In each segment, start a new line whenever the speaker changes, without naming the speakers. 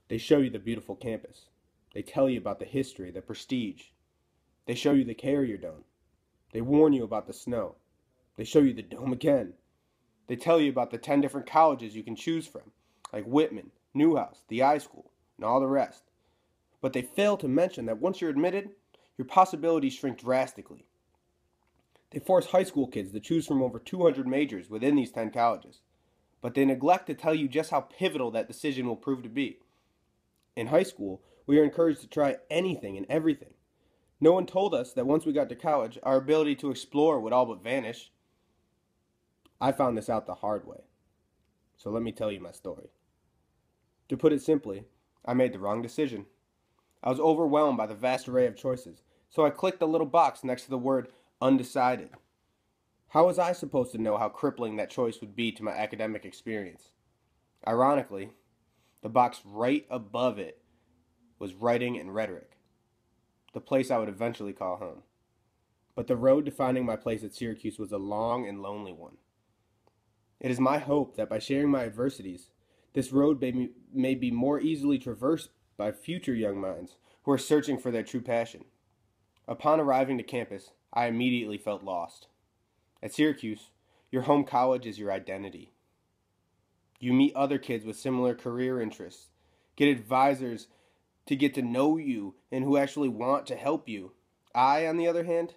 They show you the beautiful campus. They tell you about the history, the prestige. They show you the carrier dome. They warn you about the snow. They show you the dome again. They tell you about the 10 different colleges you can choose from, like Whitman, Newhouse, the I School, and all the rest. But they fail to mention that once you're admitted, your possibilities shrink drastically. They force high school kids to choose from over 200 majors within these 10 colleges, but they neglect to tell you just how pivotal that decision will prove to be. In high school, we are encouraged to try anything and everything. No one told us that once we got to college, our ability to explore would all but vanish. I found this out the hard way. So let me tell you my story. To put it simply, I made the wrong decision. I was overwhelmed by the vast array of choices, so I clicked the little box next to the word undecided. How was I supposed to know how crippling that choice would be to my academic experience? Ironically, the box right above it was writing and rhetoric, the place I would eventually call home. But the road to finding my place at Syracuse was a long and lonely one. It is my hope that by sharing my adversities, this road may be more easily traversed by future young minds who are searching for their true passion. Upon arriving to campus, I immediately felt lost. At Syracuse, your home college is your identity. You meet other kids with similar career interests, get advisors to get to know you and who actually want to help you. I, on the other hand,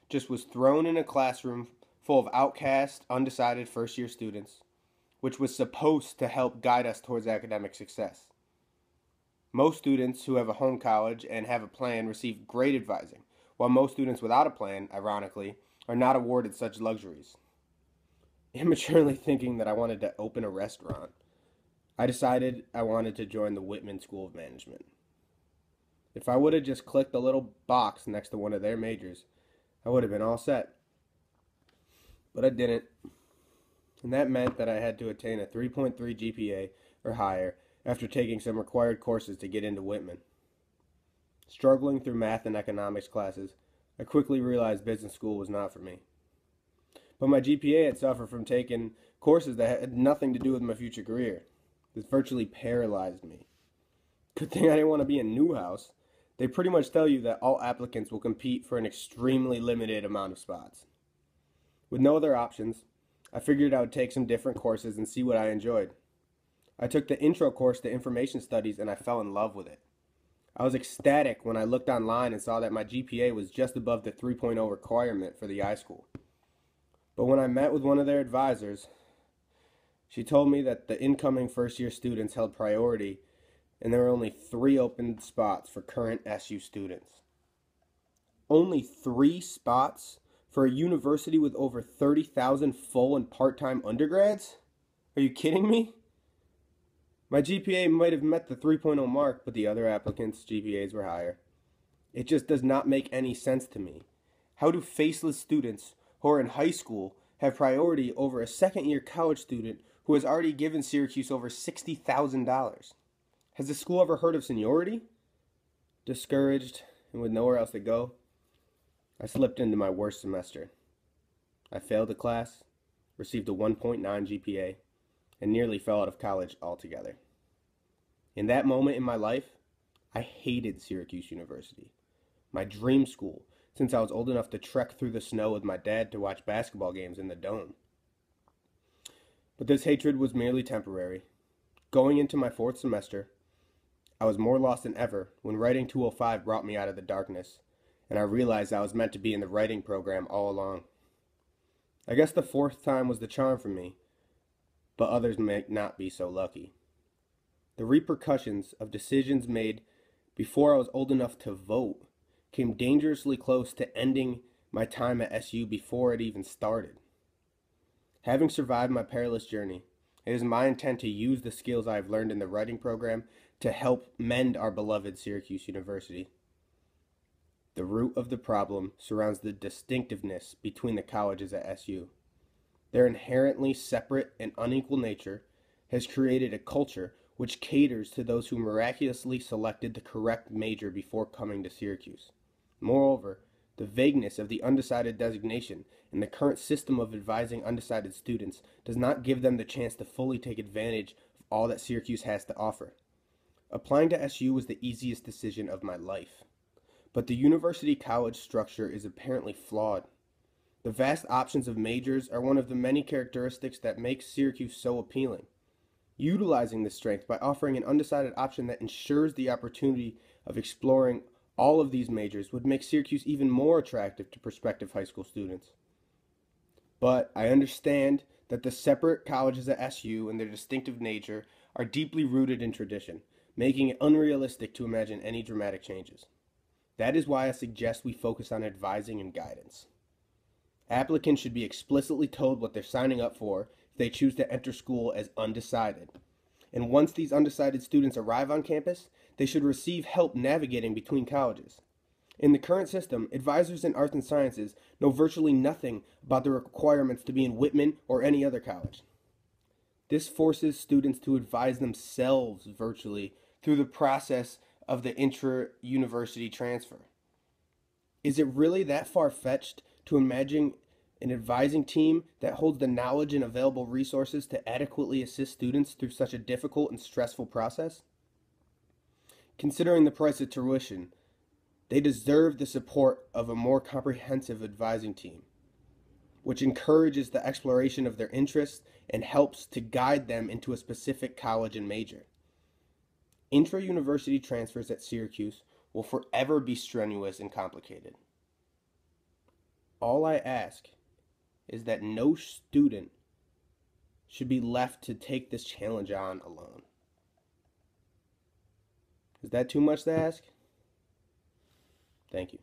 just was thrown in a classroom full of outcast, undecided first-year students, which was supposed to help guide us towards academic success. Most students who have a home college and have a plan receive great advising, while most students without a plan, ironically, are not awarded such luxuries. Immaturely thinking that I wanted to open a restaurant, I decided I wanted to join the Whitman School of Management. If I would have just clicked the little box next to one of their majors, I would have been all set. But I didn't, and that meant that I had to attain a 3.3 GPA or higher after taking some required courses to get into Whitman. Struggling through math and economics classes, I quickly realized business school was not for me. But my GPA had suffered from taking courses that had nothing to do with my future career. This virtually paralyzed me. Good thing I didn't want to be in Newhouse. They pretty much tell you that all applicants will compete for an extremely limited amount of spots. With no other options, I figured I would take some different courses and see what I enjoyed. I took the intro course to information studies and I fell in love with it. I was ecstatic when I looked online and saw that my GPA was just above the 3.0 requirement for the I School. But when I met with one of their advisors, she told me that the incoming first-year students held priority and there were only 3 open spots for current SU students. Only 3 spots for a university with over 30,000 full and part-time undergrads? Are you kidding me? My GPA might have met the 3.0 mark, but the other applicants' GPAs were higher. It just does not make any sense to me. How do faceless students who are in high school have priority over a second-year college student who has already given Syracuse over $60,000? Has the school ever heard of seniority? Discouraged and with nowhere else to go, I slipped into my worst semester. I failed a class, received a 1.9 GPA, and nearly fell out of college altogether. In that moment in my life, I hated Syracuse University, my dream school, since I was old enough to trek through the snow with my dad to watch basketball games in the dome. But this hatred was merely temporary. Going into my 4th semester, I was more lost than ever when Writing 205 brought me out of the darkness, and I realized I was meant to be in the writing program all along. I guess the 4th time was the charm for me, but others may not be so lucky. The repercussions of decisions made before I was old enough to vote came dangerously close to ending my time at SU before it even started. Having survived my perilous journey, it is my intent to use the skills I have learned in the writing program to help mend our beloved Syracuse University. The root of the problem surrounds the distinctiveness between the colleges at SU. Their inherently separate and unequal nature has created a culture which caters to those who miraculously selected the correct major before coming to Syracuse. Moreover, the vagueness of the undecided designation and the current system of advising undecided students does not give them the chance to fully take advantage of all that Syracuse has to offer. Applying to SU was the easiest decision of my life. But the university college structure is apparently flawed. The vast options of majors are one of the many characteristics that make Syracuse so appealing. Utilizing this strength by offering an undecided option that ensures the opportunity of exploring all of these majors would make Syracuse even more attractive to prospective high school students. But I understand that the separate colleges at SU and their distinctive nature are deeply rooted in tradition, making it unrealistic to imagine any dramatic changes. That is why I suggest we focus on advising and guidance. Applicants should be explicitly told what they're signing up for if they choose to enter school as undecided. And once these undecided students arrive on campus, they should receive help navigating between colleges. In the current system, advisors in arts and sciences know virtually nothing about the requirements to be in Whitman or any other college. This forces students to advise themselves virtually through the process of the intra-university transfer. Is it really that far-fetched to imagine an advising team that holds the knowledge and available resources to adequately assist students through such a difficult and stressful process? Considering the price of tuition, they deserve the support of a more comprehensive advising team, which encourages the exploration of their interests and helps to guide them into a specific college and major. Intra-university transfers at Syracuse will forever be strenuous and complicated. All I ask is that no student should be left to take this challenge on alone. Is that too much to ask? Thank you.